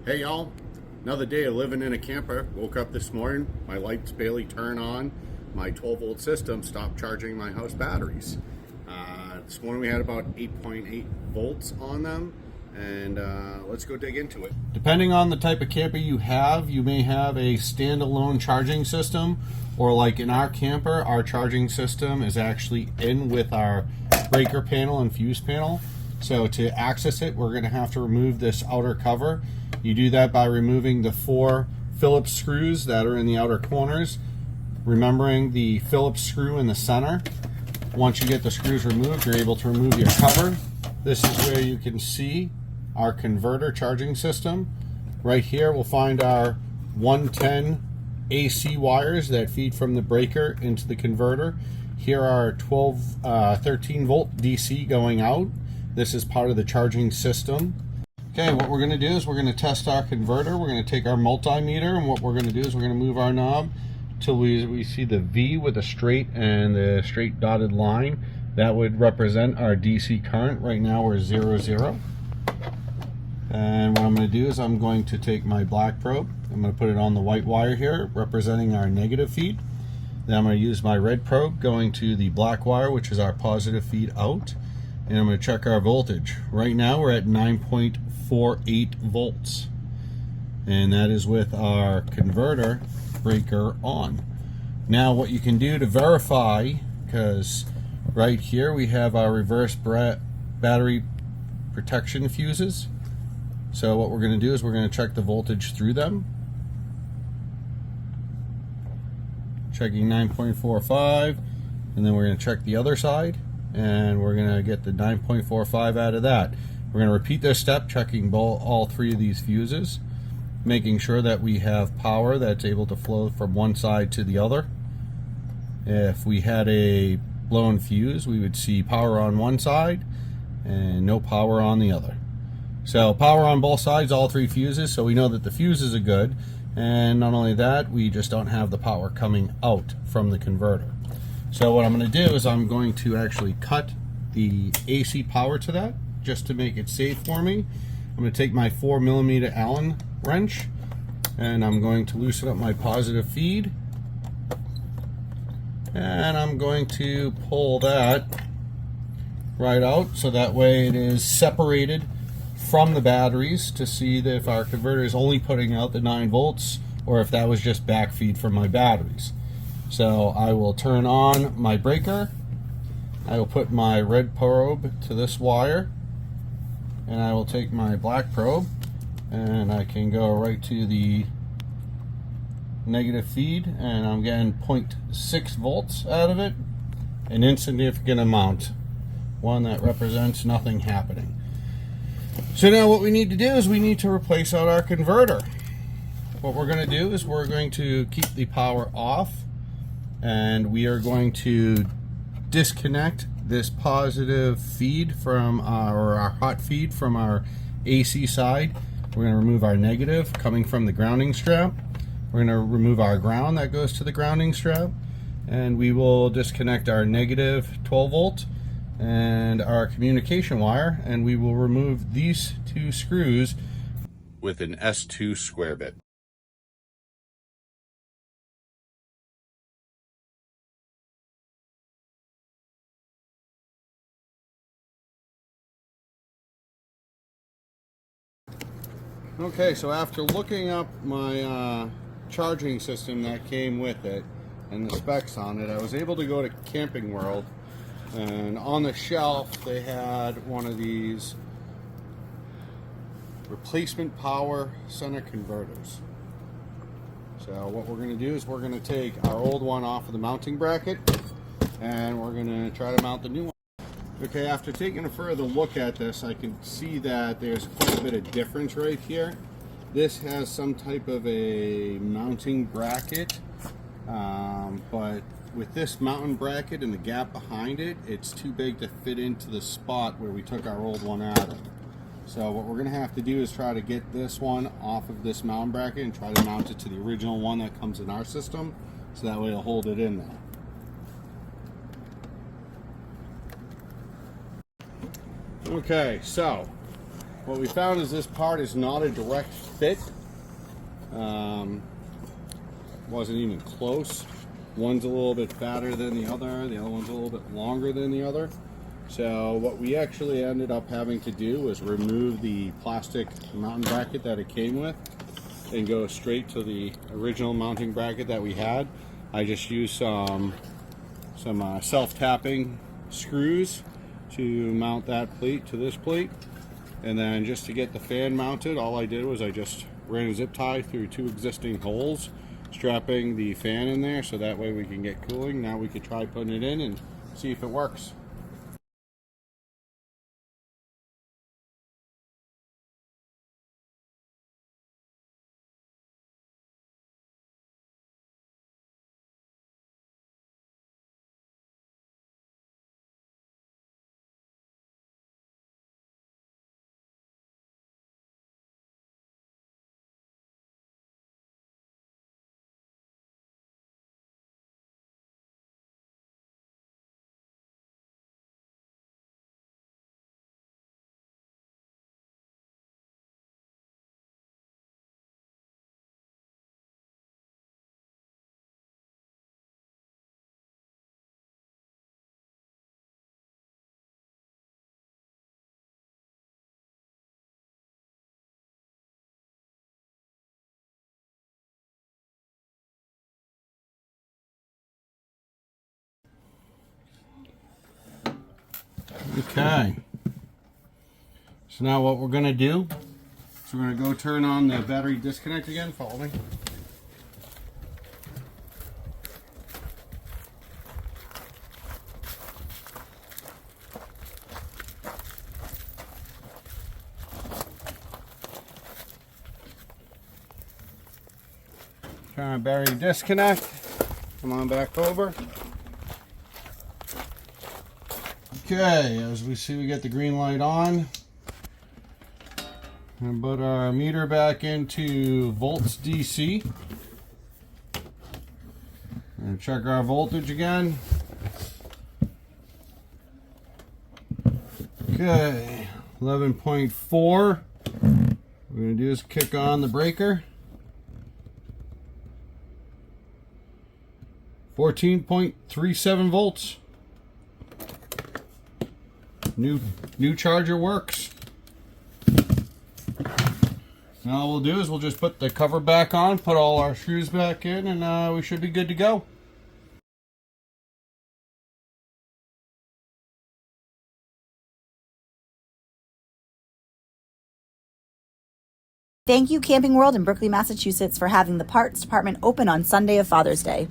Hey y'all, another day of living in a camper. Woke up this morning, my lights barely turn on. My 12-volt system stopped charging my house batteries. This morning we had about 8.8 volts on them, and let's go dig into it. Depending on the type of camper you have, you may have a standalone charging system, or like in our camper, our charging system is actually in with our breaker panel and fuse panel. So to access it, we're going to have to remove this outer cover. You do that by removing the 4 Phillips screws that are in the outer corners, remembering the Phillips screw in the center. Once you get the screws removed, you're able to remove your cover. This is where you can see our converter charging system. Right here we'll find our 110 AC wires that feed from the breaker into the converter. Here are 13 volt DC going out. This is part of the charging system. Okay, what we're going to do is we're going to test our converter. We're going to take our multimeter, and what we're going to do is we're going to move our knob till we see the V with a straight and the straight dotted line. That would represent our DC current. Right now we're 0, 0. And what I'm going to do is I'm going to take my black probe. I'm going to put it on the white wire here, representing our negative feed. Then I'm going to use my red probe going to the black wire, which is our positive feed out. And I'm going to check our voltage. Right now we're at 9.48 volts. And that is with our converter breaker on. Now what you can do to verify, because right here we have our reverse battery protection fuses. So what we're going to do is we're going to check the voltage through them. Checking 9.45, and then we're going to check the other side, and we're going to get the 9.45 out of that. We're going to repeat this step, checking all 3 of these fuses, making sure that we have power that's able to flow from one side to the other. If we had a blown fuse, we would see power on one side and no power on the other. So power on both sides, all 3 fuses, so we know that the fuses are good. And not only that, we just don't have the power coming out from the converter. So what I'm going to do is I'm going to actually cut the AC power to that, just to make it safe for me. I'm going to take my 4mm Allen wrench, and I'm going to loosen up my positive feed, and I'm going to pull that right out, so that way it is separated from the batteries, to see that if our converter is only putting out the 9 volts or if that was just back feed from my batteries. So I will turn on my breaker. I will put my red probe to this wire, and I will take my black probe, and I can go right to the negative feed, and I'm getting 0.6 volts out of it, an insignificant amount, one that represents nothing happening. So now what we need to do is we need to replace out our converter. What we're going to do is we're going to keep the power off, and we are going to disconnect this positive feed from our hot feed from our AC side. We're going to remove our negative coming from the grounding strap. We're going to remove our ground that goes to the grounding strap, and we will disconnect our negative 12 volt and our communication wire, and we will remove these 2 screws with an S2 square bit. Okay, so after looking up my charging system that came with it and the specs on it, I was able to go to Camping World, and on the shelf they had one of these replacement power center converters. So what we're going to do is we're going to take our old one off of the mounting bracket, and we're going to try to mount the new one. Okay, after taking a further look at this, I can see that there's quite a bit of difference right here. This has some type of a mounting bracket, but with this mounting bracket and the gap behind it, it's too big to fit into the spot where we took our old one out of. So what we're going to have to do is try to get this one off of this mounting bracket and try to mount it to the original one that comes in our system, so that way it'll hold it in there. Okay, so what we found is this part is not a direct fit. Wasn't even close. One's a little bit fatter than the other one's a little bit longer than the other. So what we actually ended up having to do was remove the plastic mounting bracket that it came with and go straight to the original mounting bracket that we had. I just used some self-tapping screws to mount that plate to this plate, and then just to get the fan mounted, all I did was I just ran a zip tie through 2 existing holes, strapping the fan in there so that way we can get cooling. Now we could try putting it in and see if it works. Okay, so now what we're going to do is we're going to go turn on the battery disconnect again. Follow me. Turn on battery disconnect. Come on back over. Okay, as we see, we get the green light on. And put our meter back into volts DC. And check our voltage again. Okay, 11.4. What we're going to do is kick on the breaker. 14.37 volts. New charger works. Now all we'll do is we'll just put the cover back on, put all our screws back in, and we should be good to go. Thank you, Camping World in Berkeley, Massachusetts, for having the parts department open on Sunday of Father's Day.